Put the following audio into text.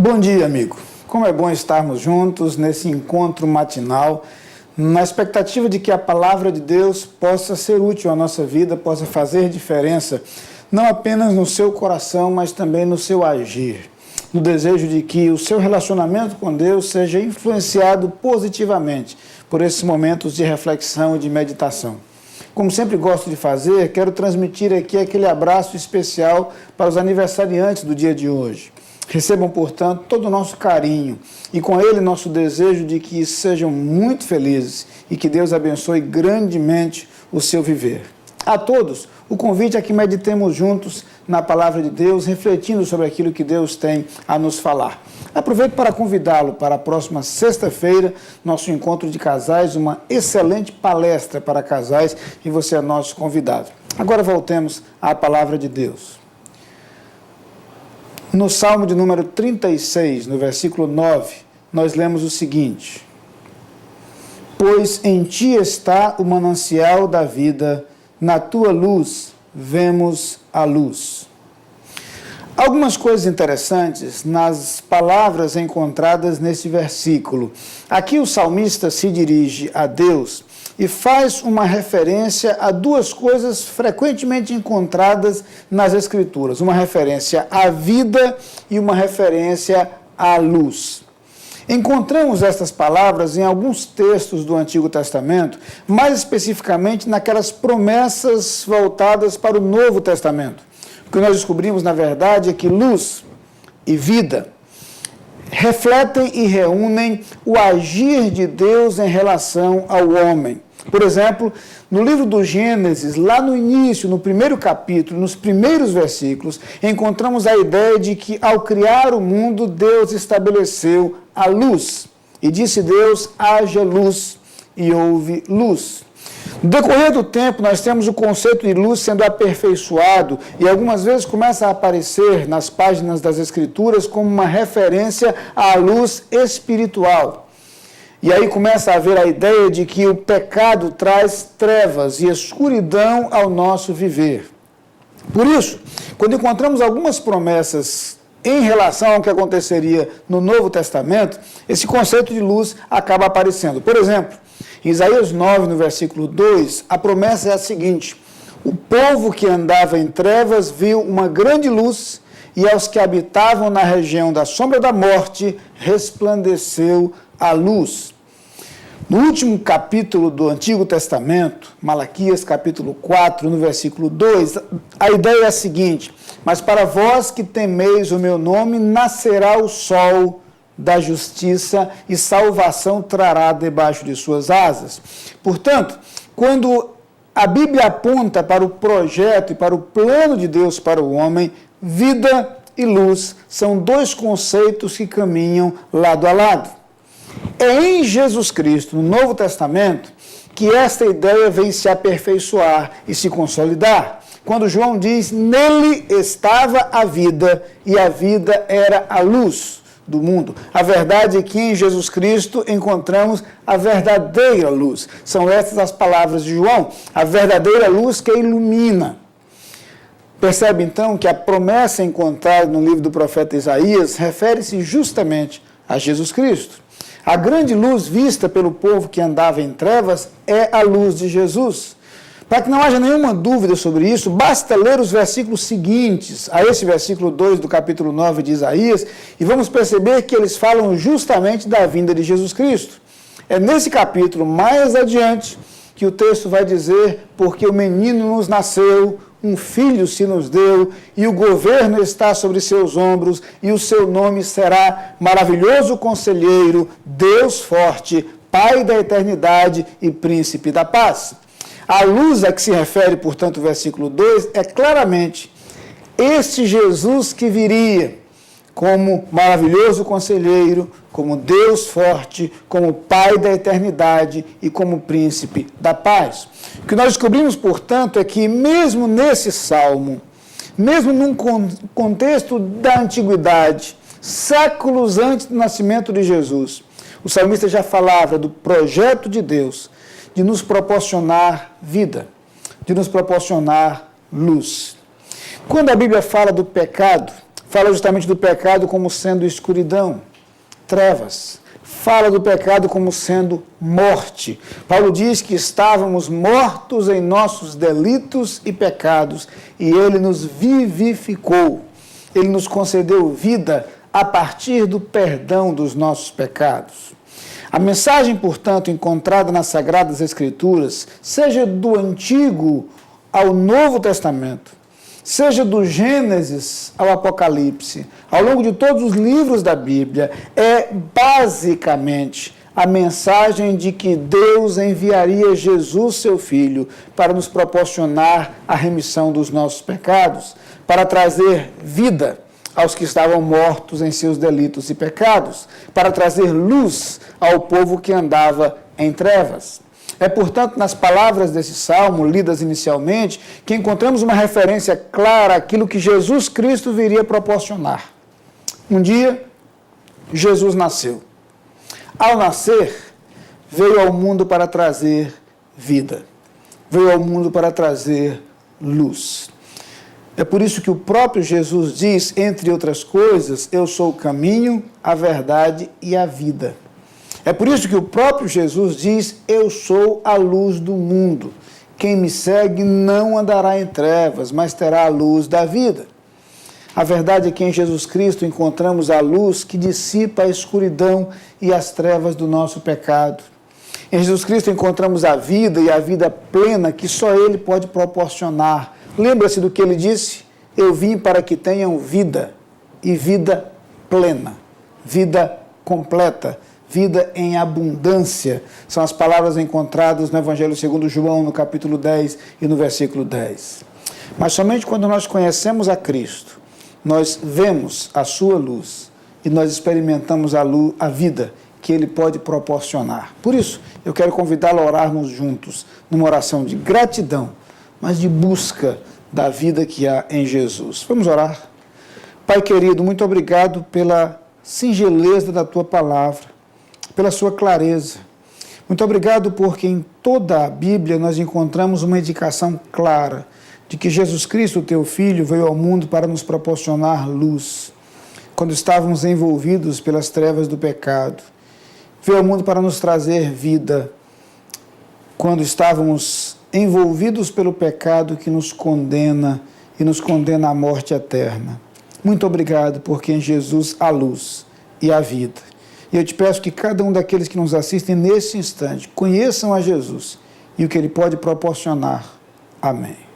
Bom dia, amigo. Como é bom estarmos juntos nesse encontro matinal, na expectativa de que a palavra de Deus possa ser útil à nossa vida, possa fazer diferença, não apenas no seu coração, mas também no seu agir. No desejo de que o seu relacionamento com Deus seja influenciado positivamente por esses momentos de reflexão e de meditação. Como sempre gosto de fazer, quero transmitir aqui aquele abraço especial para os aniversariantes do dia de hoje. Recebam, portanto, todo o nosso carinho e com ele nosso desejo de que sejam muito felizes e que Deus abençoe grandemente o seu viver. A todos, o convite é que meditemos juntos na palavra de Deus, refletindo sobre aquilo que Deus tem a nos falar. Aproveito para convidá-lo para a próxima sexta-feira, nosso encontro de casais, uma excelente palestra para casais e você é nosso convidado. Agora voltemos à palavra de Deus. No Salmo de número 36, no versículo 9, nós lemos o seguinte: Pois em ti está o manancial da vida, na tua luz vemos a luz. Algumas coisas interessantes nas palavras encontradas nesse versículo. Aqui o salmista se dirige a Deus e faz uma referência a duas coisas frequentemente encontradas nas Escrituras. Uma referência à vida e uma referência à luz. Encontramos estas palavras em alguns textos do Antigo Testamento, mais especificamente naquelas promessas voltadas para o Novo Testamento. O que nós descobrimos, na verdade, é que luz e vida refletem e reúnem o agir de Deus em relação ao homem. Por exemplo, no livro do Gênesis, lá no início, no primeiro capítulo, nos primeiros versículos, encontramos a ideia de que, ao criar o mundo, Deus estabeleceu a luz. E disse Deus, haja luz, e houve luz. No decorrer do tempo, nós temos o conceito de luz sendo aperfeiçoado e algumas vezes começa a aparecer nas páginas das Escrituras como uma referência à luz espiritual. E aí começa a haver a ideia de que o pecado traz trevas e escuridão ao nosso viver. Por isso, quando encontramos algumas promessas em relação ao que aconteceria no Novo Testamento, esse conceito de luz acaba aparecendo. Por exemplo, em Isaías 9, no versículo 2, a promessa é a seguinte: o povo que andava em trevas viu uma grande luz, e aos que habitavam na região da sombra da morte resplandeceu a luz. No último capítulo do Antigo Testamento, Malaquias capítulo 4, no versículo 2, a ideia é a seguinte: mas para vós que temeis o meu nome, nascerá o sol da justiça e salvação trará debaixo de suas asas. Portanto, quando a Bíblia aponta para o projeto e para o plano de Deus para o homem, vida e luz são dois conceitos que caminham lado a lado. É em Jesus Cristo, no Novo Testamento, que esta ideia vem se aperfeiçoar e se consolidar. Quando João diz, nele estava a vida, e a vida era a luz do mundo. A verdade é que em Jesus Cristo encontramos a verdadeira luz. São essas as palavras de João, a verdadeira luz que ilumina. Percebe então que a promessa encontrada no livro do profeta Isaías refere-se justamente a Jesus Cristo. A grande luz vista pelo povo que andava em trevas é a luz de Jesus. Para que não haja nenhuma dúvida sobre isso, basta ler os versículos seguintes a esse versículo 2 do capítulo 9 de Isaías e vamos perceber que eles falam justamente da vinda de Jesus Cristo. É nesse capítulo, mais adiante, que o texto vai dizer, porque o menino nos nasceu, um filho se nos deu, e o governo está sobre seus ombros, e o seu nome será Maravilhoso Conselheiro, Deus Forte, Pai da Eternidade e Príncipe da Paz. A luz a que se refere, portanto, o versículo 2, é claramente este Jesus que viria como maravilhoso conselheiro, como Deus forte, como Pai da eternidade e como Príncipe da paz. O que nós descobrimos, portanto, é que mesmo nesse salmo, mesmo num contexto da antiguidade, séculos antes do nascimento de Jesus, o salmista já falava do projeto de Deus de nos proporcionar vida, de nos proporcionar luz. Quando a Bíblia fala do pecado, fala justamente do pecado como sendo escuridão, trevas. Fala do pecado como sendo morte. Paulo diz que estávamos mortos em nossos delitos e pecados, e ele nos vivificou. Ele nos concedeu vida a partir do perdão dos nossos pecados. A mensagem, portanto, encontrada nas Sagradas Escrituras, seja do Antigo ao Novo Testamento, seja do Gênesis ao Apocalipse, ao longo de todos os livros da Bíblia, é basicamente a mensagem de que Deus enviaria Jesus, seu Filho, para nos proporcionar a remissão dos nossos pecados, para trazer vida aos que estavam mortos em seus delitos e pecados, para trazer luz ao povo que andava em trevas. É, portanto, nas palavras desse salmo, lidas inicialmente, que encontramos uma referência clara àquilo que Jesus Cristo viria proporcionar. Um dia, Jesus nasceu. Ao nascer, veio ao mundo para trazer vida. Veio ao mundo para trazer luz. É por isso que o próprio Jesus diz, entre outras coisas, eu sou o caminho, a verdade e a vida. É por isso que o próprio Jesus diz, eu sou a luz do mundo. Quem me segue não andará em trevas, mas terá a luz da vida. A verdade é que em Jesus Cristo encontramos a luz que dissipa a escuridão e as trevas do nosso pecado. Em Jesus Cristo encontramos a vida e a vida plena que só Ele pode proporcionar. Lembra-se do que Ele disse? Eu vim para que tenham vida, e vida plena, vida completa, vida em abundância. São as palavras encontradas no Evangelho segundo João, no capítulo 10 e no versículo 10. Mas somente quando nós conhecemos a Cristo, nós vemos a sua luz e nós experimentamos a vida que Ele pode proporcionar. Por isso, eu quero convidá-lo a orarmos juntos, numa oração de gratidão, mas de busca da vida que há em Jesus. Vamos orar? Pai querido, muito obrigado pela singeleza da Tua palavra, pela sua clareza. Muito obrigado porque em toda a Bíblia nós encontramos uma indicação clara de que Jesus Cristo, Teu Filho, veio ao mundo para nos proporcionar luz, quando estávamos envolvidos pelas trevas do pecado. Veio ao mundo para nos trazer vida, quando estávamos envolvidos pelo pecado que nos condena e nos condena à morte eterna. Muito obrigado porque em Jesus há luz e a vida. E eu te peço que cada um daqueles que nos assistem nesse instante conheçam a Jesus e o que Ele pode proporcionar. Amém.